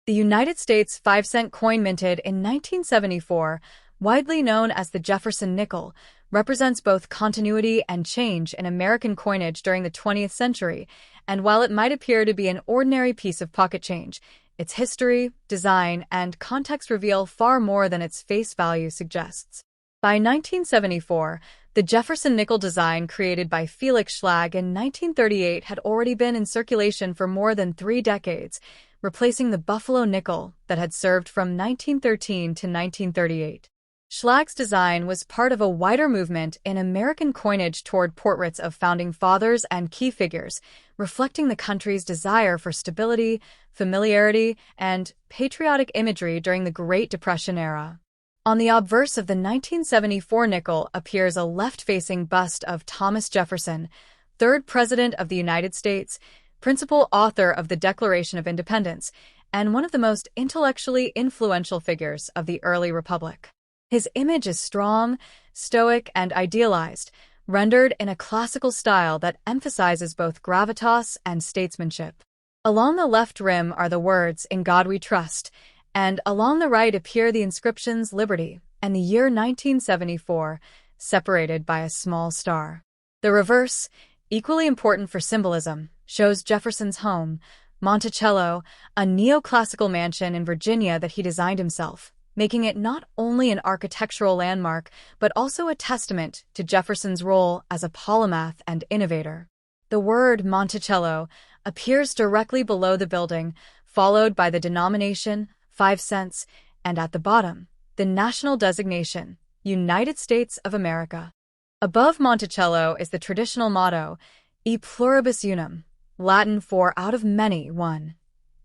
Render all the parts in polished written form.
The United States 5-cent coin minted in 1974, widely known as the Jefferson nickel, represents both continuity and change in American coinage during the 20th century, and while it might appear to be an ordinary piece of pocket change, its history, design, and context reveal far more than its face value suggests. By 1974, the Jefferson nickel design created by Felix Schlag in 1938 had already been in circulation for more than 3 decades, replacing the Buffalo nickel that had served from 1913 to 1938. Schlag's design was part of a wider movement in American coinage toward portraits of founding fathers and key figures, reflecting the country's desire for stability, familiarity, and patriotic imagery during the Great Depression era. On the obverse of the 1974 nickel appears a left-facing bust of Thomas Jefferson, 3rd President of the United States, principal author of the Declaration of Independence, and one of the most intellectually influential figures of the early republic. His image is strong, stoic, and idealized, rendered in a classical style that emphasizes both gravitas and statesmanship. Along the left rim are the words, "In God We Trust," and along the right appear the inscriptions Liberty and the year 1974, separated by a small star. The reverse, equally important for symbolism, shows Jefferson's home, Monticello, a neoclassical mansion in Virginia that he designed himself, making it not only an architectural landmark but also a testament to Jefferson's role as a polymath and innovator. The word Monticello appears directly below the building, followed by the denomination, 5 cents, and at the bottom, the national designation, United States of America. Above Monticello is the traditional motto, E pluribus unum, Latin for out of many, one,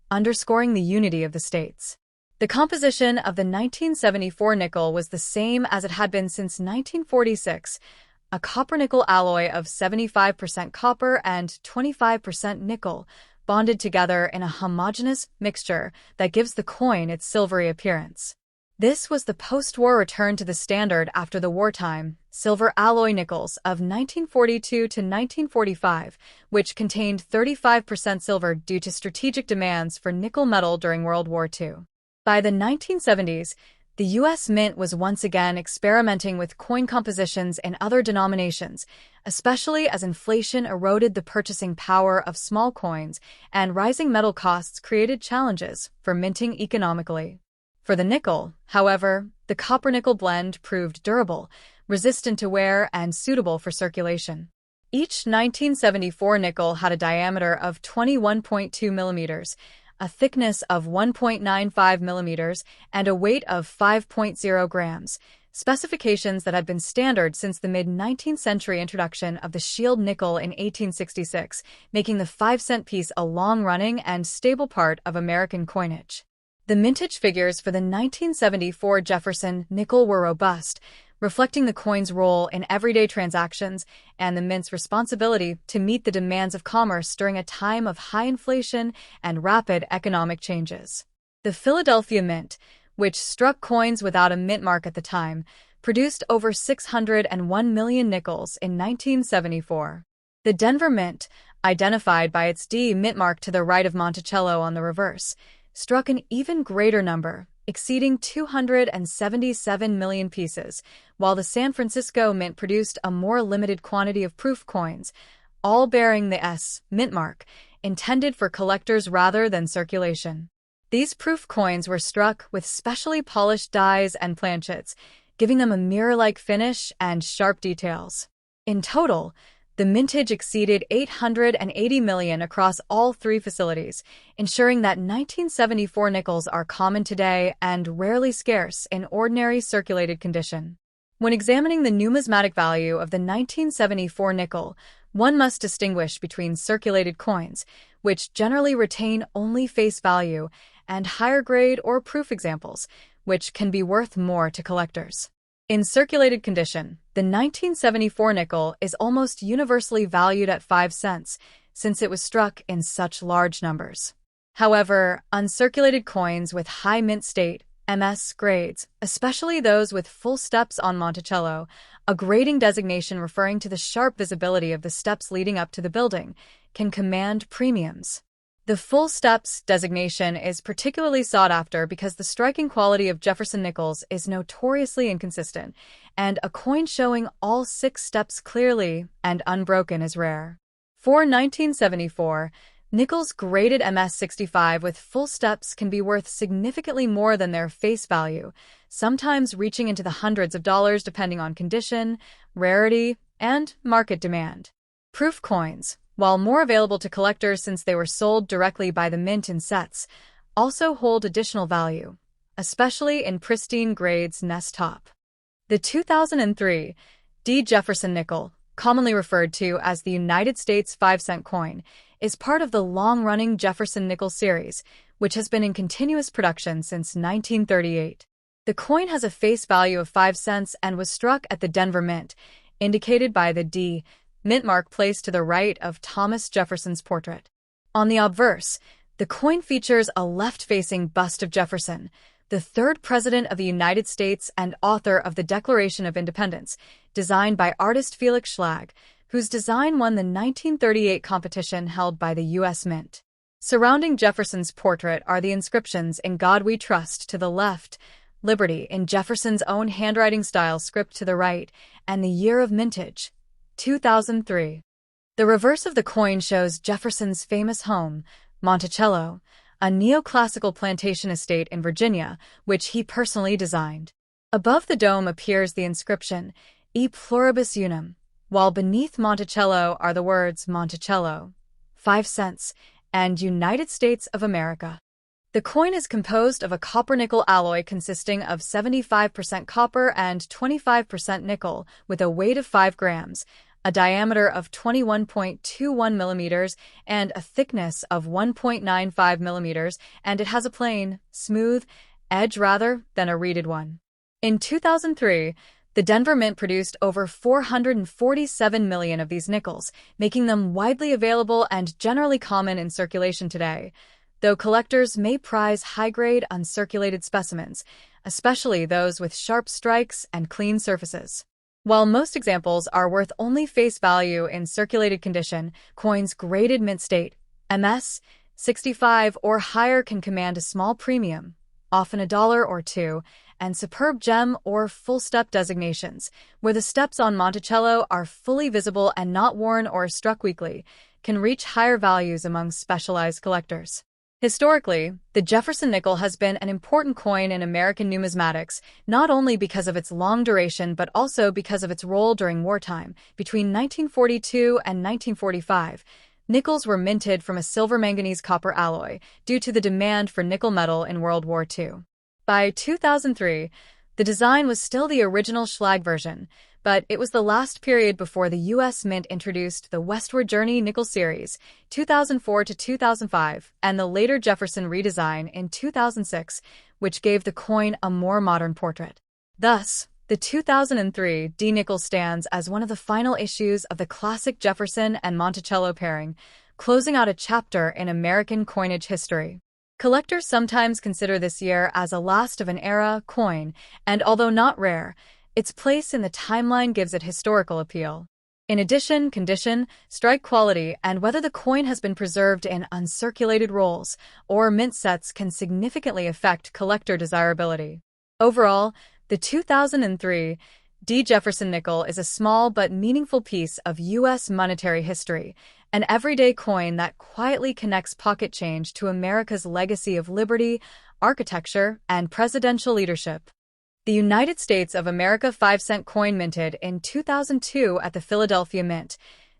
underscoring the unity of the states. The composition of the 1974 nickel was the same as it had been since 1946, a copper-nickel alloy of 75% copper and 25% nickel, bonded together in a homogeneous mixture that gives the coin its silvery appearance. This was the post-war return to the standard after the wartime, silver alloy nickels of 1942 to 1945, which contained 35% silver due to strategic demands for nickel metal during World War II. By the 1970s, the U.S. Mint was once again experimenting with coin compositions in other denominations, especially as inflation eroded the purchasing power of small coins and rising metal costs created challenges for minting economically. For the nickel, however, the copper-nickel blend proved durable, resistant to wear, and suitable for circulation. Each 1974 nickel had a diameter of 21.2 millimeters, a thickness of 1.95 millimeters, and a weight of 5.0 grams, specifications that had been standard since the mid-19th century introduction of the shield nickel in 1866, making the 5-cent piece a long-running and stable part of American coinage. The mintage figures for the 1974 Jefferson nickel were robust, reflecting the coin's role in everyday transactions and the mint's responsibility to meet the demands of commerce during a time of high inflation and rapid economic changes. The Philadelphia Mint, which struck coins without a mint mark at the time, produced over 601 million nickels in 1974. The Denver Mint, identified by its D mint mark to the right of Monticello on the reverse, struck an even greater number, exceeding 277 million pieces, while the San Francisco Mint produced a more limited quantity of proof coins, all bearing the S mint mark, intended for collectors rather than circulation. These proof coins were struck with specially polished dies and planchets, giving them a mirror-like finish and sharp details. In total, the mintage exceeded 880 million across all 3 facilities, ensuring that 1974 nickels are common today and rarely scarce in ordinary circulated condition. When examining the numismatic value of the 1974 nickel, one must distinguish between circulated coins, which generally retain only face value, and higher-grade or proof examples, which can be worth more to collectors. In circulated condition, the 1974 nickel is almost universally valued at 5 cents, since it was struck in such large numbers. However, uncirculated coins with high mint state, MS grades, especially those with full steps on Monticello, a grading designation referring to the sharp visibility of the steps leading up to the building, can command premiums. The full steps designation is particularly sought after because the striking quality of Jefferson nickels is notoriously inconsistent, and a coin showing all 6 steps clearly and unbroken is rare. For 1974, nickels graded MS-65 with full steps can be worth significantly more than their face value, sometimes reaching into the hundreds of dollars depending on condition, rarity, and market demand. Proof coins, while more available to collectors since they were sold directly by the mint in sets, also hold additional value, especially in pristine grades nest top. The 2003 D. Jefferson nickel, commonly referred to as the United States 5-cent coin, is part of the long-running Jefferson nickel series, which has been in continuous production since 1938. The coin has a face value of 5 cents and was struck at the Denver Mint, indicated by the D. mint mark placed to the right of Thomas Jefferson's portrait. On the obverse, the coin features a left-facing bust of Jefferson, the 3rd President of the United States and author of the Declaration of Independence, designed by artist Felix Schlag, whose design won the 1938 competition held by the U.S. Mint. Surrounding Jefferson's portrait are the inscriptions "In God We Trust" to the left, "Liberty" in Jefferson's own handwriting style script to the right, and the year of mintage, 2003. The reverse of the coin shows Jefferson's famous home, Monticello, a neoclassical plantation estate in Virginia, which he personally designed. Above the dome appears the inscription, "E pluribus unum," while beneath Monticello are the words "Monticello, 5 cents," and "United States of America." The coin is composed of a copper-nickel alloy consisting of 75% copper and 25% nickel, with a weight of 5 grams, a diameter of 21.21 millimeters, and a thickness of 1.95 millimeters, and it has a plain, smooth edge rather than a reeded one. In 2003, the Denver Mint produced over 447 million of these nickels, making them widely available and generally common in circulation today, though collectors may prize high-grade uncirculated specimens, especially those with sharp strikes and clean surfaces. While most examples are worth only face value in circulated condition, coins graded mint state, MS, 65 or higher can command a small premium, often $1 or $2, and superb gem or full step designations, where the steps on Monticello are fully visible and not worn or struck weakly, can reach higher values among specialized collectors. Historically, the Jefferson nickel has been an important coin in American numismatics, not only because of its long duration but also because of its role during wartime. Between 1942 and 1945, nickels were minted from a silver-manganese copper alloy due to the demand for nickel metal in World War II. By 2003, the design was still the original Schlag version, but it was the last period before the U.S. Mint introduced the Westward Journey Nickel Series, 2004 to 2005, and the later Jefferson redesign in 2006, which gave the coin a more modern portrait. Thus, the 2003 D nickel stands as one of the final issues of the classic Jefferson and Monticello pairing, closing out a chapter in American coinage history. Collectors sometimes consider this year as a last of an era coin, and although not rare, its place in the timeline gives it historical appeal. In addition, condition, strike quality, and whether the coin has been preserved in uncirculated rolls or mint sets can significantly affect collector desirability. Overall, the 2003 D. Jefferson nickel is a small but meaningful piece of U.S. monetary history, an everyday coin that quietly connects pocket change to America's legacy of liberty, architecture, and presidential leadership. The United States of America 5-cent coin minted in 2002 at the Philadelphia Mint,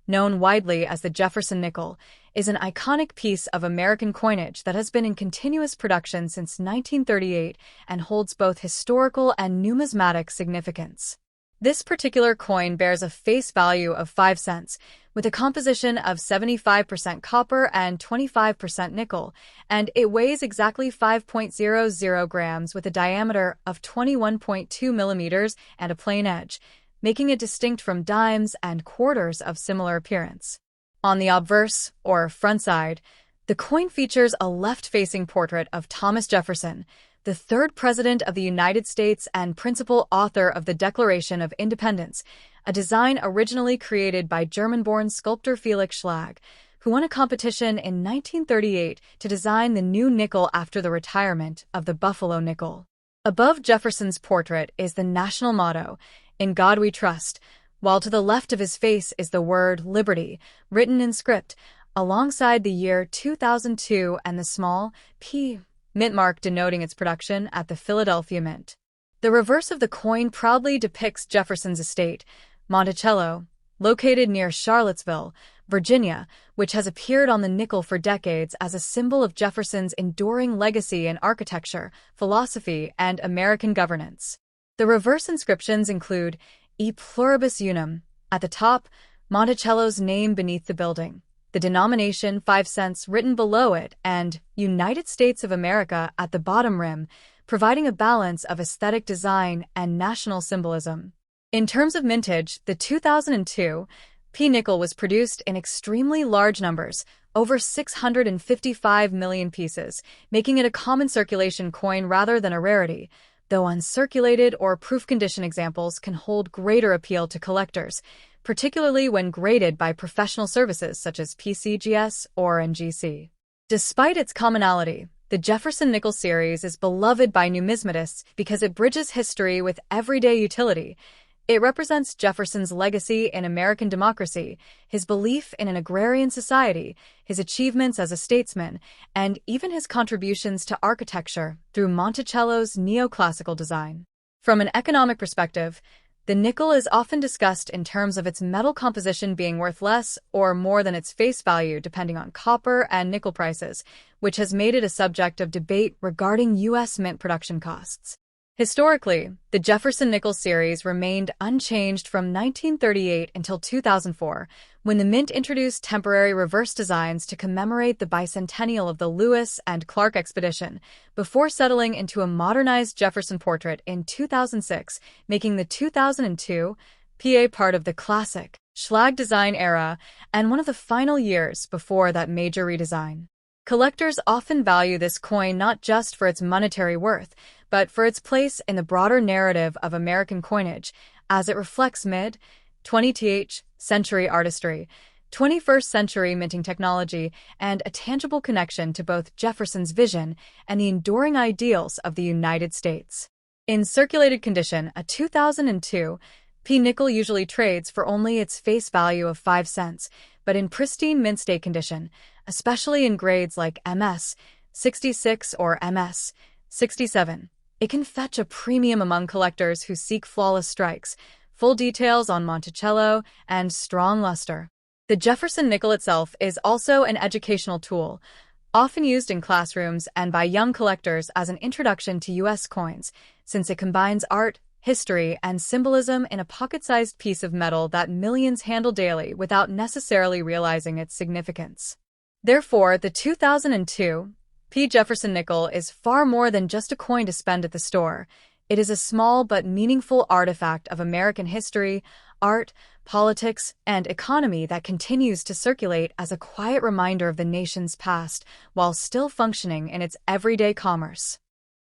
known widely as the Jefferson nickel, is an iconic piece of American coinage that has been in continuous production since 1938 and holds both historical and numismatic significance. This particular coin bears a face value of 5 cents, with a composition of 75% copper and 25% nickel, and it weighs exactly 5.00 grams with a diameter of 21.2 millimeters and a plain edge, making it distinct from dimes and quarters of similar appearance. On the obverse, or front side, the coin features a left-facing portrait of Thomas Jefferson, the 3rd President of the United States and principal author of the Declaration of Independence, a design originally created by German-born sculptor Felix Schlag, who won a competition in 1938 to design the new nickel after the retirement of the Buffalo nickel. Above Jefferson's portrait is the national motto, "In God We Trust," while to the left of his face is the word "Liberty," written in script, alongside the year 2002 and the small P mint mark denoting its production at the Philadelphia Mint. The reverse of the coin proudly depicts Jefferson's estate, Monticello, located near Charlottesville, Virginia, which has appeared on the nickel for decades as a symbol of Jefferson's enduring legacy in architecture, philosophy, and American governance. The reverse inscriptions include E pluribus unum at the top, Monticello's name beneath the building, the denomination 5 cents written below it, and United States of America at the bottom rim, providing a balance of aesthetic design and national symbolism. In terms of mintage, the 2002 P nickel was produced in extremely large numbers, over 655 million pieces, making it a common circulation coin rather than a rarity, though uncirculated or proof condition examples can hold greater appeal to collectors, particularly when graded by professional services such as PCGS or NGC. Despite its commonality, the Jefferson Nickel series is beloved by numismatists because it bridges history with everyday utility. It represents Jefferson's legacy in American democracy, his belief in an agrarian society, his achievements as a statesman, and even his contributions to architecture through Monticello's neoclassical design. From an economic perspective, the nickel is often discussed in terms of its metal composition being worth less or more than its face value depending on copper and nickel prices, which has made it a subject of debate regarding U.S. mint production costs. Historically, the Jefferson Nickel series remained unchanged from 1938 until 2004, when the Mint introduced temporary reverse designs to commemorate the bicentennial of the Lewis and Clark expedition, before settling into a modernized Jefferson portrait in 2006, making the 2002 PA part of the classic Schlag design era and one of the final years before that major redesign. Collectors often value this coin not just for its monetary worth, but for its place in the broader narrative of American coinage, as it reflects mid-20th century artistry, 21st century minting technology, and a tangible connection to both Jefferson's vision and the enduring ideals of the United States. In circulated condition, a 2002 P nickel usually trades for only its face value of 5 cents, but in pristine mint state condition, especially in grades like MS 66 or MS 67, it can fetch a premium among collectors who seek flawless strikes, full details on Monticello, and strong luster. The Jefferson nickel itself is also an educational tool, often used in classrooms and by young collectors as an introduction to U.S. coins, since it combines art, history, and symbolism in a pocket-sized piece of metal that millions handle daily without necessarily realizing its significance. Therefore, the 2002 P. Jefferson nickel is far more than just a coin to spend at the store. It is a small but meaningful artifact of American history, art, politics, and economy that continues to circulate as a quiet reminder of the nation's past while still functioning in its everyday commerce.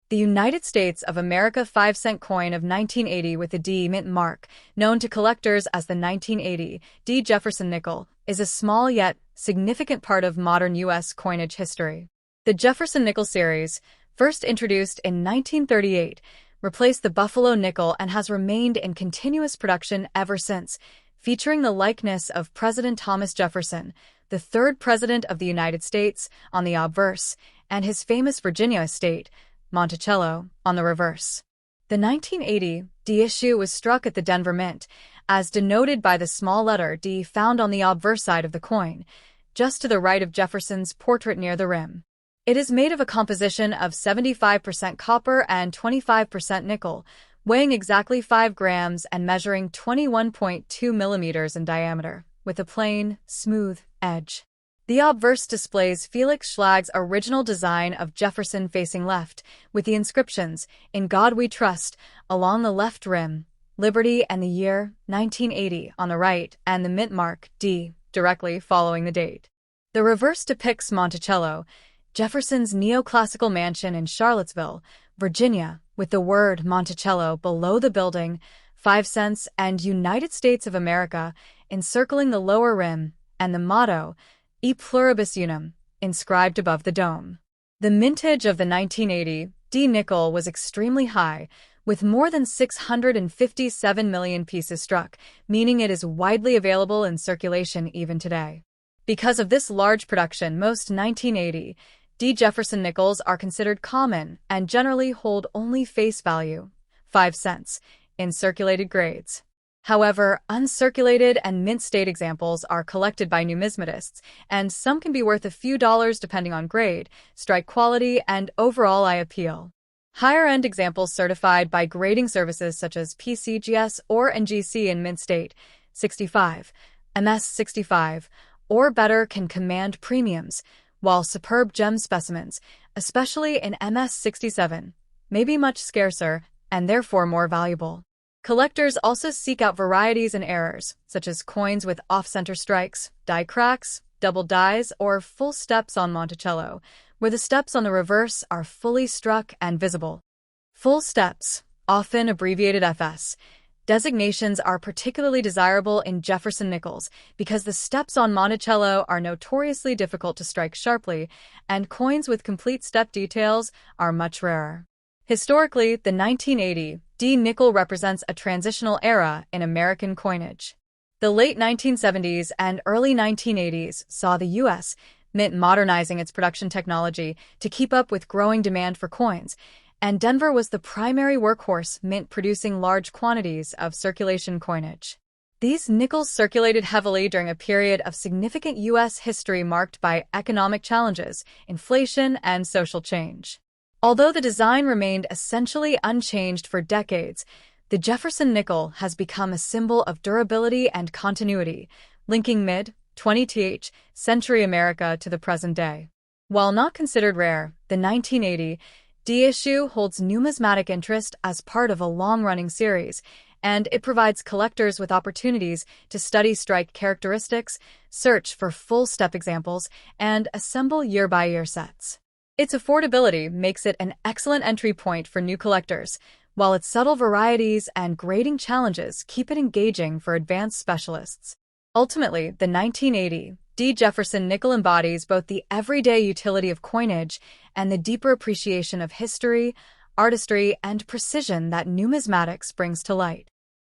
The United States of America 5-cent coin of 1980 with the D mint mark, known to collectors as the 1980 D. Jefferson nickel, is a small yet significant part of modern U.S. coinage history. The Jefferson Nickel series, first introduced in 1938, replaced the Buffalo nickel and has remained in continuous production ever since, featuring the likeness of President Thomas Jefferson, the third President of the United States, on the obverse, and his famous Virginia estate, Monticello, on the reverse. The 1980 D issue was struck at the Denver Mint, as denoted by the small letter D found on the obverse side of the coin, just to the right of Jefferson's portrait near the rim. It is made of a composition of 75% copper and 25% nickel, weighing exactly 5 grams and measuring 21.2 millimeters in diameter, with a plain, smooth edge. The obverse displays Felix Schlag's original design of Jefferson facing left, with the inscriptions, "In God We Trust," along the left rim, Liberty and the year 1980 on the right, and the mint mark D directly following the date. The reverse depicts Monticello, Jefferson's neoclassical mansion in Charlottesville, Virginia, with the word Monticello below the building, 5 cents, and United States of America encircling the lower rim, and the motto, E pluribus unum, inscribed above the dome. The mintage of the 1980 D nickel was extremely high, with more than 657 million pieces struck, meaning it is widely available in circulation even today. Because of this large production, most 1980 D Jefferson nickels are considered common and generally hold only face value, 5 cents, in circulated grades. However, uncirculated and mint-state examples are collected by numismatists, and some can be worth a few dollars depending on grade, strike quality, and overall eye appeal. Higher-end examples certified by grading services such as PCGS or NGC in mint state, 65, MS 65, or better can command premiums, while superb gem specimens, especially in MS 67, may be much scarcer and therefore more valuable. Collectors also seek out varieties and errors, such as coins with off-center strikes, die cracks, double dies, or full steps on Monticello, where the steps on the reverse are fully struck and visible. Full steps, often abbreviated FS, designations are particularly desirable in Jefferson nickels because the steps on Monticello are notoriously difficult to strike sharply, and coins with complete step details are much rarer. Historically, the 1980 D nickel represents a transitional era in American coinage. The late 1970s and early 1980s saw the U.S. Mint modernizing its production technology to keep up with growing demand for coins, and Denver was the primary workhorse mint producing large quantities of circulation coinage. These nickels circulated heavily during a period of significant U.S. history marked by economic challenges, inflation, and social change. Although the design remained essentially unchanged for decades, the Jefferson nickel has become a symbol of durability and continuity, linking mid-20th century America to the present day. While not considered rare, the 1980 D issue holds numismatic interest as part of a long-running series, and it provides collectors with opportunities to study strike characteristics, search for full-step examples, and assemble year-by-year sets. Its affordability makes it an excellent entry point for new collectors, while its subtle varieties and grading challenges keep it engaging for advanced specialists. Ultimately, the 1980 D Jefferson nickel embodies both the everyday utility of coinage and the deeper appreciation of history, artistry, and precision that numismatics brings to light.